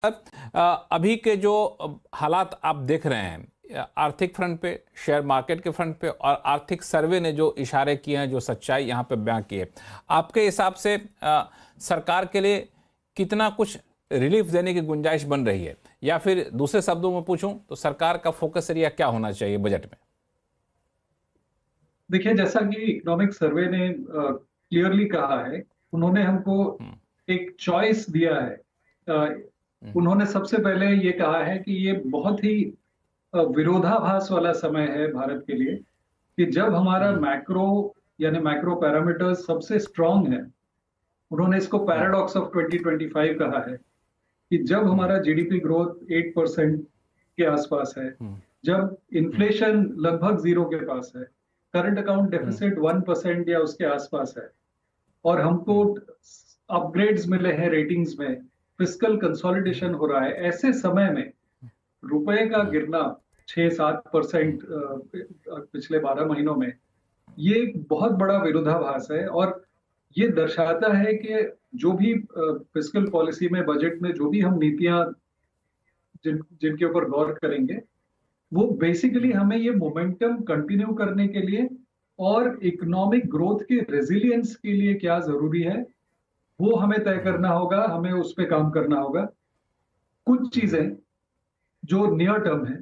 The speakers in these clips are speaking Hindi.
अभी के जो हालात आप देख रहे हैं आर्थिक फ्रंट पे, शेयर मार्केट के फ्रंट पे, और आर्थिक सर्वे ने जो इशारे किए हैं, जो सच्चाई यहाँ पे बयां की है, आपके हिसाब से सरकार के लिए कितना कुछ रिलीफ देने की गुंजाइश बन रही है? या फिर दूसरे शब्दों में पूछूं तो सरकार का फोकस एरिया क्या होना चाहिए बजट में? देखिए, जैसा कि इकोनॉमिक सर्वे ने क्लियरली कहा है, उन्होंने हमको एक चॉइस दिया है। उन्होंने सबसे पहले ये कहा है कि ये बहुत ही विरोधाभास वाला समय है भारत के लिए, कि जब हमारा मैक्रो यानी मैक्रो पैरामीटर्स सबसे स्ट्रांग है। उन्होंने इसको पैराडॉक्स ऑफ 2025 कहा है कि जब हमारा जीडीपी ग्रोथ 8% के आसपास है, जब इन्फ्लेशन लगभग जीरो के पास है, करंट अकाउंट डेफिसिट 1% या उसके आसपास है, और हमको अपग्रेड्स मिले हैं रेटिंग्स में, फिस्कल कंसोलिडेशन हो रहा है, ऐसे समय में रुपए का गिरना 6-7% पिछले 12 महीनों में, ये एक बहुत बड़ा विरोधाभास है। और ये दर्शाता है कि जो भी फिस्कल पॉलिसी में, बजट में जो भी हम नीतियां जिनके ऊपर गौर करेंगे, वो बेसिकली हमें ये मोमेंटम कंटिन्यू करने के लिए और इकोनॉमिक ग्रोथ के रेजिलियंस के लिए क्या जरूरी है, वो हमें तय करना होगा, हमें उस पर काम करना होगा। कुछ चीजें जो नियर टर्म है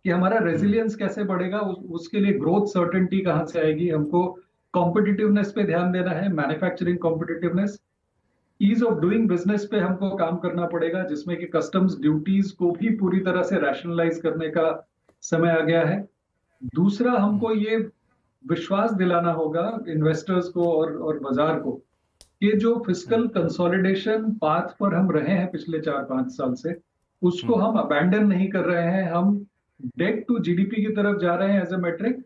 कि हमारा रेजिलियंस कैसे बढ़ेगा, उसके लिए ग्रोथ सर्टेनिटी कहां से आएगी, हमको कॉम्पिटिटिवनेस पे ध्यान देना है, manufacturing competitiveness, ease of doing business पे हमको काम करना पड़ेगा, जिसमें कि कस्टम्स ड्यूटीज को भी पूरी तरह से रैशनलाइज करने का समय आ गया है। दूसरा, हमको ये विश्वास दिलाना होगा इन्वेस्टर्स को और बाजार को कि जो फिस्कल कंसोलिडेशन पाथ पर हम रहे हैं पिछले 4-5 साल से, उसको हम अबैंडन नहीं कर रहे हैं। हम डेट टू जीडीपी की तरफ जा रहे हैं एज ए मेट्रिक,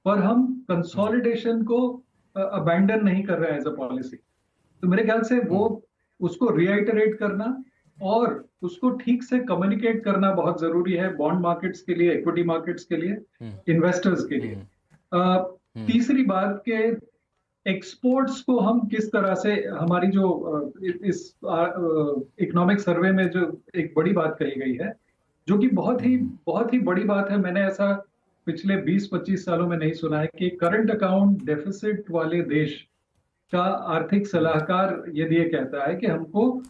पर हम कंसोलिडेशन को अबैंडन नहीं कर रहे हैं एज अ पॉलिसी। तो मेरे ख्याल से वो उसको रिआइटरेट करना और उसको ठीक से कम्युनिकेट करना बहुत जरूरी है, बॉन्ड मार्केट्स के लिए, इक्विटी मार्केट्स के लिए, इन्वेस्टर्स के लिए। तीसरी बात के एक्सपोर्ट्स को हम किस तरह से, हमारी जो इस इकोनॉमिक सर्वे में जो एक बड़ी बात कही गई है, जो कि बहुत ही बड़ी बात है, मैंने ऐसा पिछले 20-25 सालों में नहीं सुना है कि करंट अकाउंट डेफिसिट वाले देश का आर्थिक सलाहकार यदि ये कहता है कि हमको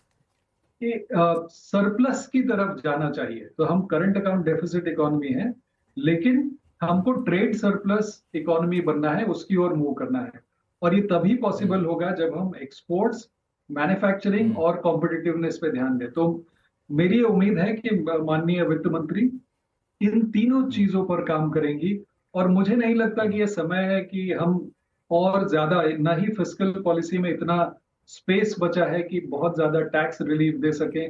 सरप्लस की तरफ जाना चाहिए, तो हम करंट अकाउंट डेफिसिट इकोनॉमी है, लेकिन हमको ट्रेड सरप्लस इकोनॉमी बनना है, उसकी ओर मूव करना है। और ये तभी पॉसिबल होगा जब हम एक्सपोर्ट्स, मैन्युफैक्चरिंग और कॉम्पिटिटिवनेस पे ध्यान दें। तो मेरी उम्मीद है कि माननीय वित्त मंत्री इन तीनों चीजों पर काम करेंगी, और मुझे नहीं लगता कि ये समय है कि हम और ज्यादा, ना ही फिस्कल पॉलिसी में इतना स्पेस बचा है कि बहुत ज्यादा टैक्स रिलीफ दे सके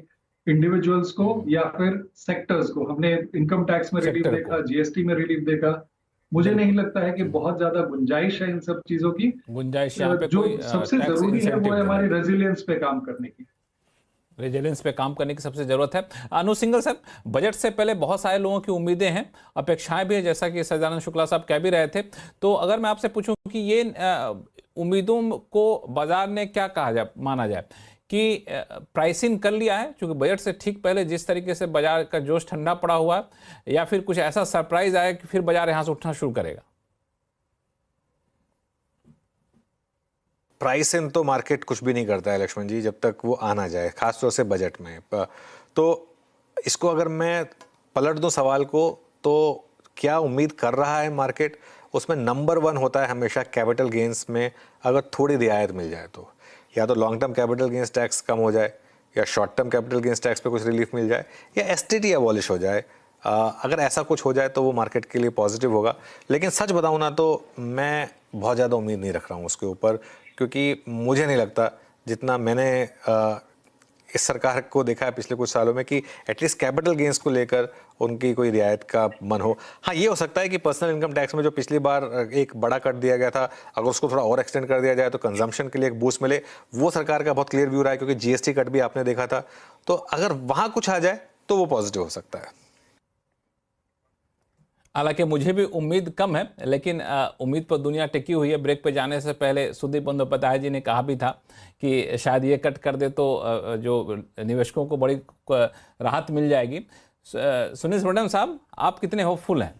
इंडिविजुअल्स को या फिर सेक्टर्स को। हमने इनकम टैक्स में रिलीफ देखा, जीएसटी में रिलीफ देखा, मुझे नहीं लगता है कि बहुत ज्यादा गुंजाइश है इन सब चीजों की। गुंजाइश यहाँ पे जो कोई सबसे जरूरी है वो है हमारे रेजिलियंस पे काम करने की, रेजिलेंस पे काम करने की सबसे जरूरत है। अनु सिंघल साहब, बजट से पहले बहुत सारे लोगों की उम्मीदें हैं, अपेक्षाएं भी है, जैसा कि सच्चिदानंद शुक्ला साहब कह भी रहे थे। तो अगर मैं आपसे पूछूं कि ये उम्मीदों को बाजार ने क्या कहा जाए, माना जाए कि प्राइसिंग कर लिया है, क्योंकि बजट से ठीक पहले जिस तरीके से बाजार का जोश ठंडा पड़ा हुआ है, या फिर कुछ ऐसा सरप्राइज आया कि फिर बाजार यहां से उठना शुरू करेगा? प्राइस इन तो मार्केट कुछ भी नहीं करता है लक्ष्मण जी, जब तक वो आ ना जाए, खासतौर से बजट में। तो इसको अगर मैं पलट दूं सवाल को, तो क्या उम्मीद कर रहा है मार्केट, उसमें नंबर 1 होता है हमेशा कैपिटल गेंस में अगर थोड़ी रियायत मिल जाए तो। या तो long term capital gains tax कम हो जाए, या short term capital gains tax पे कुछ रिलीफ मिल जाए, या एसटीटी अबॉलिश हो जाए। अगर ऐसा कुछ हो जाए तो वो मार्केट के लिए पॉजिटिव होगा। लेकिन सच बताऊं ना तो मैं बहुत ज़्यादा उम्मीद नहीं रख रहा हूँ उसके ऊपर, क्योंकि मुझे नहीं लगता, जितना मैंने इस सरकार को देखा है पिछले कुछ सालों में, कि एटलीस्ट कैपिटल गेंस को लेकर उनकी कोई रियायत का मन हो। हाँ, ये हो सकता है कि पर्सनल इनकम टैक्स में जो पिछली बार एक बड़ा कट दिया गया था, अगर उसको थोड़ा और एक्सटेंड कर दिया जाए तो कंजम्पशन के लिए एक बूस्ट मिले। वो सरकार का बहुत क्लियर व्यू रहा है, क्योंकि जीएसटी कट भी आपने देखा था। तो अगर वहाँ कुछ आ जाए तो वो पॉजिटिव हो सकता है। हालांकि मुझे भी उम्मीद कम है, लेकिन उम्मीद पर दुनिया टिकी हुई है। ब्रेक पे जाने से पहले सुदीप बंदोपाध्याय जी ने कहा भी था कि शायद ये कट कर दे तो जो निवेशकों को बड़ी राहत मिल जाएगी। सुनील सुब्रमण्यम साहब, आप कितने होपफुल हैं?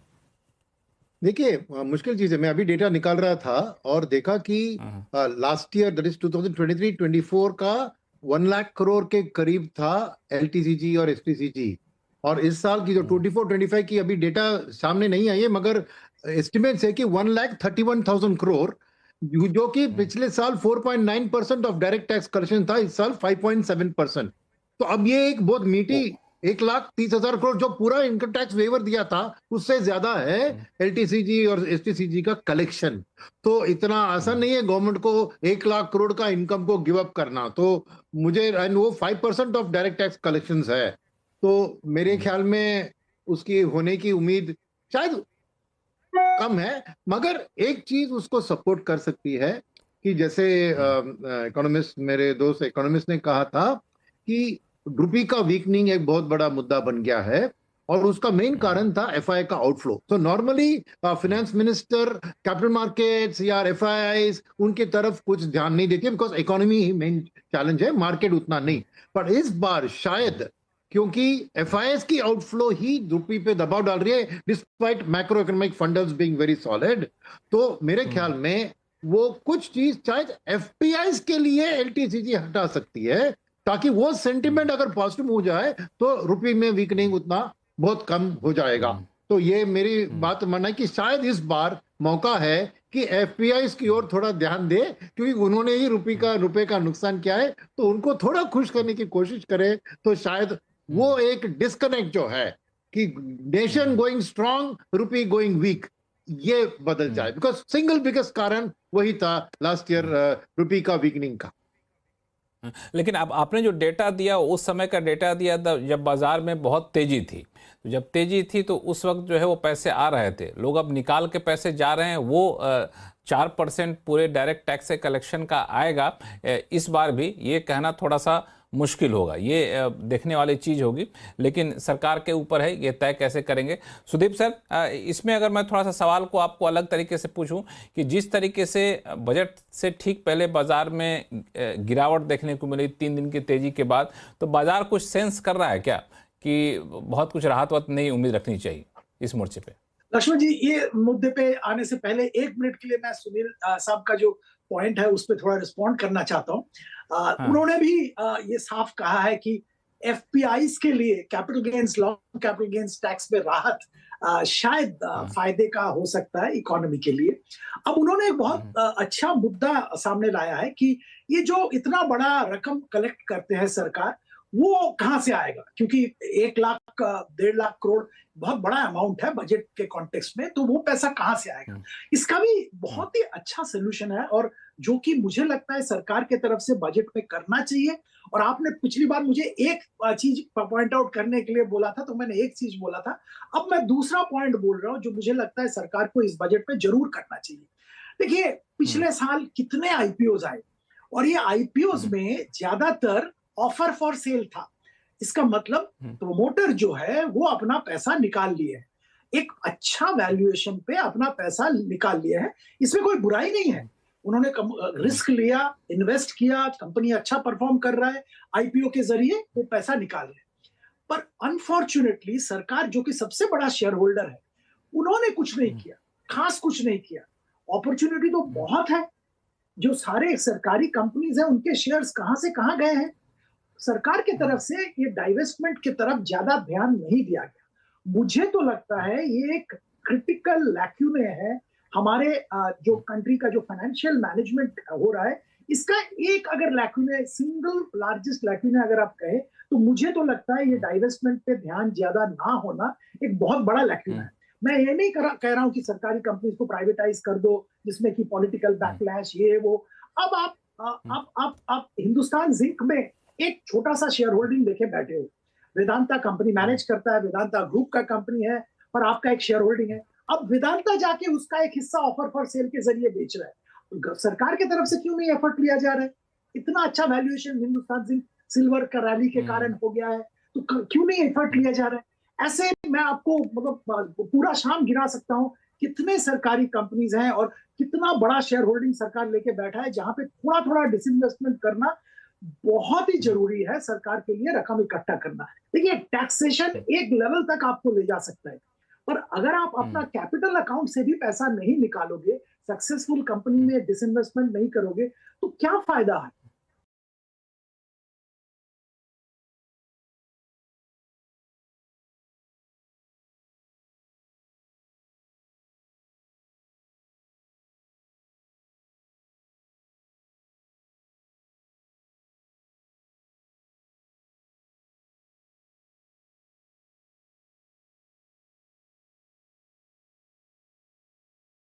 देखिए, मुश्किल चीज है। मैं अभी डेटा निकाल रहा था और देखा कि लास्ट ईयर, दैट इज 2023-24 का 1 लाख करोड़ के करीब था एलटीसीजी और एसटीसीजी। और इस साल की जो 24-25 की अभी डेटा सामने नहीं आई है, मगर एस्टिमेट्स है कि 1,31,000 करोड़, जो कि पिछले साल 4.9% ऑफ डायरेक्ट टैक्स कलेक्शन था, इस साल 5.7%। तो अब ये एक बहुत मीठी 1,30,000 करोड़ जो पूरा इनकम टैक्स वेवर दिया था, उससे ज्यादा है एलटीसीजी और एसटीसीजी का कलेक्शन। तो इतना आसान नहीं है गवर्नमेंट को 1 लाख करोड़ का इनकम को गिव अप करना। तो मुझे, एंड वो 5% ऑफ डायरेक्ट टैक्स कलेक्शन है, तो मेरे ख्याल में उसकी होने की उम्मीद शायद कम है। मगर एक चीज उसको सपोर्ट कर सकती है कि जैसे इकोनॉमिस्ट, मेरे दोस्त इकोनॉमिस्ट ने कहा था कि रुपी का वीकनिंग एक बहुत बड़ा मुद्दा बन गया है और उसका मेन कारण था एफआई का आउटफ्लो। तो normally finance minister capital markets या एफआईआईज उनकी तरफ कुछ ध्यान नहीं देती, because economy he main challenge है, मार्केट उतना नहीं। पर इस बार शायद क्योंकि एफआईआईज की आउटफ्लो ही रुपी पे दबाव डाल रही है, despite macro economic fundamentals being very solid. तो मेरे ख्याल में वो कुछ चीज शायद एफपीआईज के लिए एलटीसीजी हटा सकती है, ताकि वो सेंटिमेंट अगर पॉजिटिव हो जाए तो रुपये में वीकनिंग उतना बहुत कम हो जाएगा। तो ये मेरी बात मानना है कि शायद इस बार मौका है कि एफपीआई की ओर थोड़ा ध्यान दे, क्योंकि उन्होंने ही रुपए का नुकसान किया है, तो उनको थोड़ा खुश करने की कोशिश करे, तो शायद वो एक डिस्कनेक्ट जो है कि नेशन गोइंग स्ट्रांग, रुपी गोइंग वीक, ये बदल जाए। बिकॉज सिंगल बिगेस्ट कारण वही था लास्ट ईयर रुपी का वीकनिंग का। लेकिन अब आपने जो डेटा दिया, उस समय का डेटा दिया जब बाजार में बहुत तेजी थी। तो जब तेजी थी तो उस वक्त जो है वो पैसे आ रहे थे, लोग अब निकाल के पैसे जा रहे हैं। वो 4% पूरे डायरेक्ट टैक्स से कलेक्शन का आएगा इस बार भी, ये कहना थोड़ा सा मुश्किल होगा। ये देखने वाली चीज़ होगी, लेकिन सरकार के ऊपर है ये तय कैसे करेंगे। सुदीप सर, इसमें अगर मैं थोड़ा सा सवाल को आपको अलग तरीके से पूछूं कि जिस तरीके से बजट से ठीक पहले बाजार में गिरावट देखने को मिली 3 दिन की तेजी के बाद, तो बाजार कुछ सेंस कर रहा है क्या कि बहुत कुछ राहत वात नहीं उम्मीद रखनी चाहिए इस मोर्चे पे? लक्ष्मण जी, ये मुद्दे पे आने से पहले 1 मिनट के लिए मैं सुनील साहब का जो पॉइंट है उस पर थोड़ा रिस्पॉन्ड करना चाहता हूँ। उन्होंने भी ये साफ कहा है कि एफपीआईज के लिए capital gains, long capital gains tax में राहत शायद फायदे का हो सकता है इकोनॉमी के लिए। अब उन्होंने एक बहुत अच्छा मुद्दा सामने लाया है कि ये जो इतना बड़ा रकम कलेक्ट करते हैं सरकार, वो कहां से आएगा, क्योंकि 1 लाख 1.5 लाख करोड़ बहुत बड़ा अमाउंट है बजट के कॉन्टेक्स्ट में, तो वो पैसा कहां से आएगा। इसका भी बहुत ही अच्छा सोल्यूशन है, और जो कि मुझे लगता है सरकार के तरफ से बजट में करना चाहिए। और आपने पिछली बार मुझे एक चीज पॉइंट आउट करने के लिए बोला था, तो मैंने एक चीज बोला था, अब मैं दूसरा पॉइंट बोल रहा हूं जो मुझे लगता है सरकार को इस बजट में जरूर करना चाहिए। देखिए, पिछले साल कितने आईपीओज आए, और ये आईपीओज में ज्यादातर ऑफर फॉर सेल था। इसका मतलब प्रोमोटर जो है वो अपना पैसा निकाल लिए है, एक अच्छा वैल्यूएशन पे अपना पैसा निकाल लिया है। इसमें कोई बुराई नहीं है, उन्होंने रिस्क लिया, इन्वेस्ट किया, कंपनी अच्छा परफॉर्म कर रहा है, आईपीओ के जरिए वो पैसा निकाल रहे। पर अनफॉर्चुनेटली सरकार, जो कि सबसे बड़ा शेयर होल्डर है, उन्होंने कुछ नहीं किया, खास कुछ नहीं किया। अपॉर्चुनिटी तो बहुत है, जो सारे सरकारी कंपनीज हैं उनके शेयर्स कहां से कहां गए हैं। सरकार की तरफ से ये डाइवेस्टमेंट की तरफ ज्यादा ध्यान नहीं दिया गया। मुझे तो लगता है ये एक क्रिटिकल लैक्यूने है हमारे जो कंट्री का जो फाइनेंशियल मैनेजमेंट हो रहा है, इसका एक अगर लैक्यूने, सिंगल लार्जेस्ट लैक्यूने अगर आप कहें, तो मुझे तो लगता है ये डाइवेस्टमेंट पे ध्यान ज्यादा ना होना एक बहुत बड़ा लैक्यूना है। मैं ये नहीं कह रहा हूं कि सरकारी कंपनीज को प्राइवेटाइज कर दो जिसमें कि पॉलिटिकल बैकलैश ये वो। अब आप हिंदुस्तान जिंक में एक छोटा सा शेयर होल्डिंग देखे बैठे हो, वेदांता कंपनी मैनेज करता है, वेदांता ग्रुप का कंपनी है, पर आपका एक शेयर होल्डिंग है। अब वेदांता जाके उसका एक हिस्सा ऑफर फॉर सेल के जरिए बेच रहा है, सरकार की तरफ से क्यों नहीं एफर्ट लिया जा रहा है? इतना अच्छा वैल्यूएशन हिंदुस्तान जिंक सिल्वर का रैली के कारण हो गया है, तो क्यों नहीं एफर्ट लिया जा रहा है? ऐसे मैं आपको मतलब पूरा शाम गिना सकता हूं कितने सरकारी कंपनीज हैं और कितना बड़ा शेयर होल्डिंग सरकार लेके बैठा है, जहां पे थोड़ा थोड़ा डिसइन्वेस्टमेंट करना बहुत ही जरूरी है सरकार के लिए, रकम इकट्ठा करना। देखिए, टैक्सेशन एक लेवल तक आपको ले जा सकता है, पर अगर आप अपना कैपिटल अकाउंट से भी पैसा नहीं निकालोगे, सक्सेसफुल कंपनी में डिसइन्वेस्टमेंट नहीं करोगे, तो क्या फायदा है?